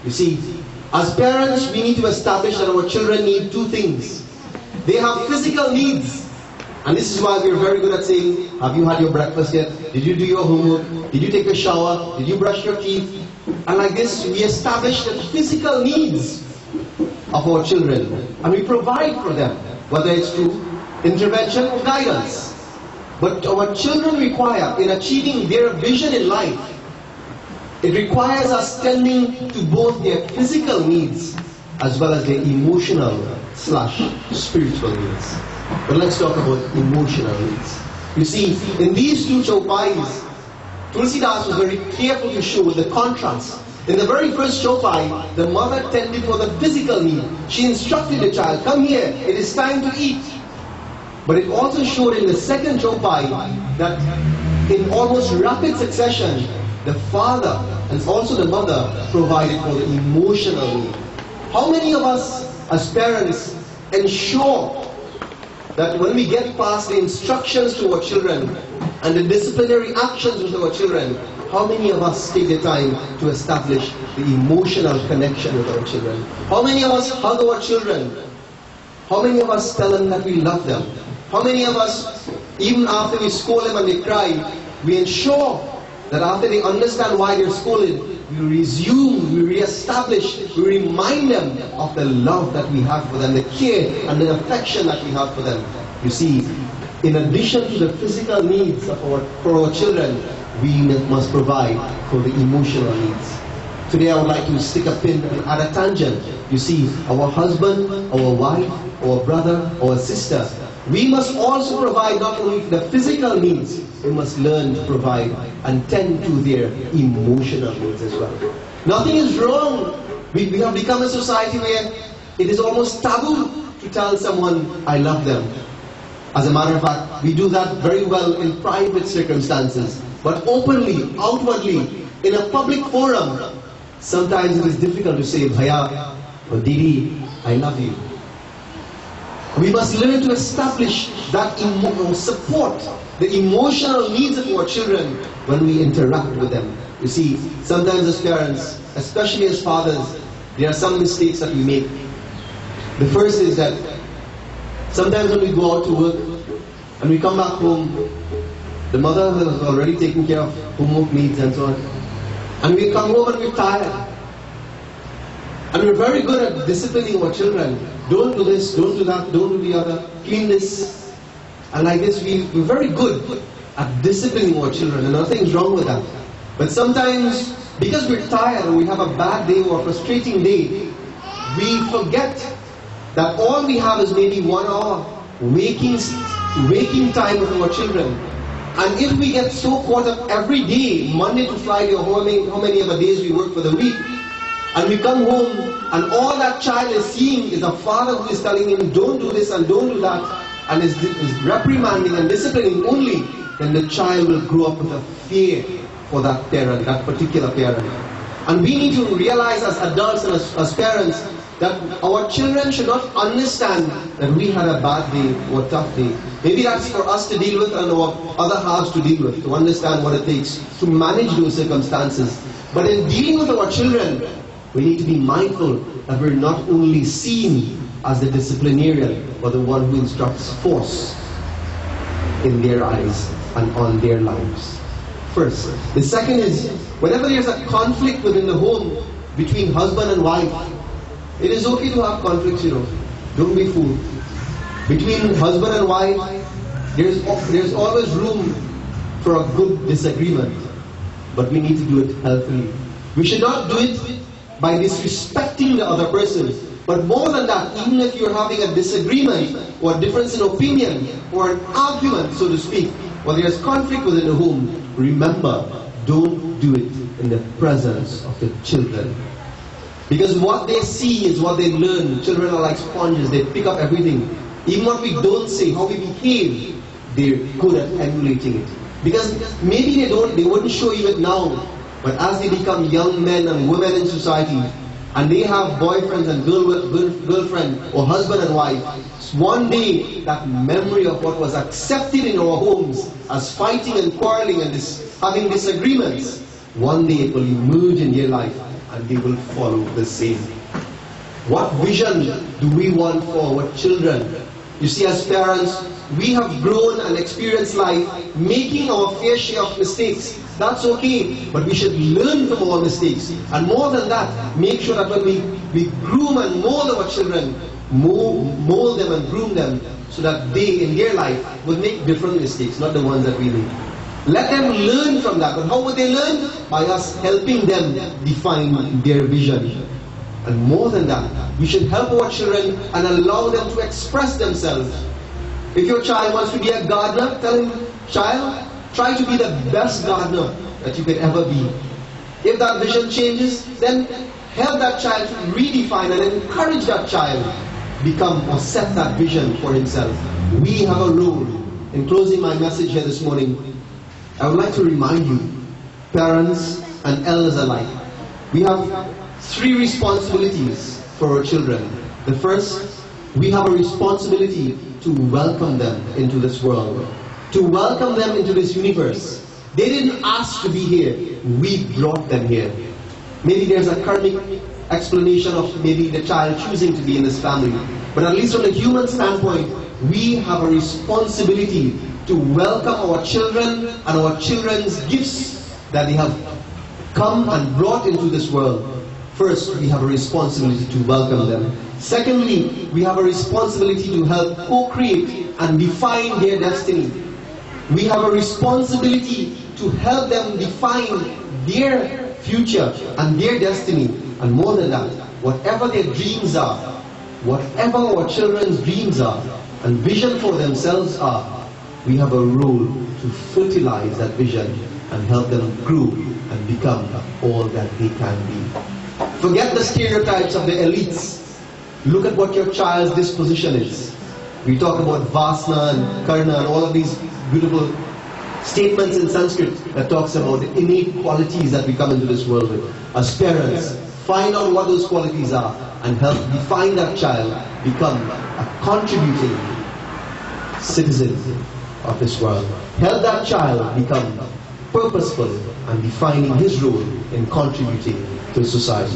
You see, as parents, we need to establish that our children need two things. They have physical needs. And this is why we're very good at saying, have you had your breakfast yet? Did you do your homework? Did you take a shower? Did you brush your teeth? And like this, we establish the physical needs of our children. And we provide for them, whether it's through intervention or guidance. But our children require, in achieving their vision in life, it requires us tending to both their physical needs as well as their emotional/spiritual needs. But let's talk about emotional needs. You see, in these two chopais, Tulsidas was very careful to show the contrast. In the very first chopai, the mother tended for the physical need. She instructed the child, come here, it is time to eat. But it also showed in the second chopai that in almost rapid succession, the father and also the mother provided for the emotional need. How many of us as parents ensure that when we get past the instructions to our children and the disciplinary actions with our children, how many of us take the time to establish the emotional connection with our children? How many of us hug our children? How many of us tell them that we love them? How many of us, even after we scold them and they cry, we ensure that after they understand why they're scolded, we resume, we re-establish, we remind them of the love that we have for them, the care and the affection that we have for them. You see, in addition to the physical needs for our children, we must provide for the emotional needs. Today I would like to stick a pin at a tangent. You see, our husband, our wife, our brother, our sister, we must also provide not only the physical needs, we must learn to provide and tend to their emotional needs as well. Nothing is wrong. We have become a society where it is almost taboo to tell someone, I love them. As a matter of fact, we do that very well in private circumstances. But openly, outwardly, in a public forum, sometimes it is difficult to say, Bhaiya or Didi, I love you. We must learn to establish that support the emotional needs of our children when we interact with them. You see, sometimes as parents, especially as fathers, there are some mistakes that we make. The first is that sometimes when we go out to work and we come back home, the mother has already taken care of homework needs and so on. And we come home and we're tired. And we're very good at disciplining our children. Don't do this, don't do that, don't do the other, clean this. And like this, we're very good at disciplining our children, and nothing's wrong with that. But sometimes, because we're tired or we have a bad day or a frustrating day, we forget that all we have is maybe 1 hour waking time with our children. And if we get so caught up every day, Monday to Friday, or how many of the days we work for the week, and we come home and all that child is seeing is a father who is telling him, don't do this and don't do that, and is reprimanding and disciplining only, then the child will grow up with a fear for that parent, that particular parent. And we need to realize as adults and as parents that our children should not understand that we had a bad day or a tough day. Maybe that's for us to deal with and our other halves to deal with, to understand what it takes to manage those circumstances. But in dealing with our children, we need to be mindful that we're not only seen as the disciplinarian, but the one who instructs force in their eyes and on their lives. First. The second is, whenever there's a conflict within the home between husband and wife, it is okay to have conflicts, Don't be fooled. Between husband and wife, there's always room for a good disagreement. But we need to do it healthily. We should not do it by disrespecting the other person. But more than that, even if you're having a disagreement or a difference in opinion or an argument, so to speak, or there's conflict within the home, remember, don't do it in the presence of the children. Because what they see is what they learn. Children are like sponges, they pick up everything. Even what we don't say, how we behave, they're good at emulating it. Because maybe they wouldn't show you it now, but as they become young men and women in society, and they have boyfriends and girlfriend or husband and wife, one day that memory of what was accepted in our homes as fighting and quarreling and having disagreements, one day it will emerge in their life and they will follow the same. What vision do we want for our children? You see, as parents, we have grown and experienced life making our fair share of mistakes. That's okay, but we should learn from our mistakes. And more than that, make sure that when we groom and mold our children, mold them and groom them, so that they, in their life, will make different mistakes, not the ones that we make. Let them learn from that. But how would they learn? By us helping them define their vision. And more than that, we should help our children and allow them to express themselves. If your child wants to be a gardener, tell him, child, try to be the best gardener that you could ever be. If that vision changes, then help that child to redefine and encourage that child become or set that vision for himself. We have a role. In closing my message here this morning, I would like to remind you, parents and elders alike, we have 3 responsibilities for our children. The first, we have a responsibility to welcome them into this world, to welcome them into this universe. They didn't ask to be here, we brought them here. Maybe there's a karmic explanation of maybe the child choosing to be in this family, but at least from a human standpoint, we have a responsibility to welcome our children and our children's gifts that they have come and brought into this world. First, we have a responsibility to welcome them. Secondly, we have a responsibility to help co-create and define their destiny. We have a responsibility to help them define their future and their destiny. And more than that, whatever their dreams are, whatever our children's dreams are and vision for themselves are, we have a role to fertilize that vision and help them grow and become all that they can be. Forget the stereotypes of the elites. Look at what your child's disposition is. We talk about Vasna and Karna and all of these beautiful statements in Sanskrit that talks about the innate qualities that we come into this world with. As parents, find out what those qualities are and help define that child become a contributing citizen of this world. Help that child become purposeful and defining his role in contributing to society.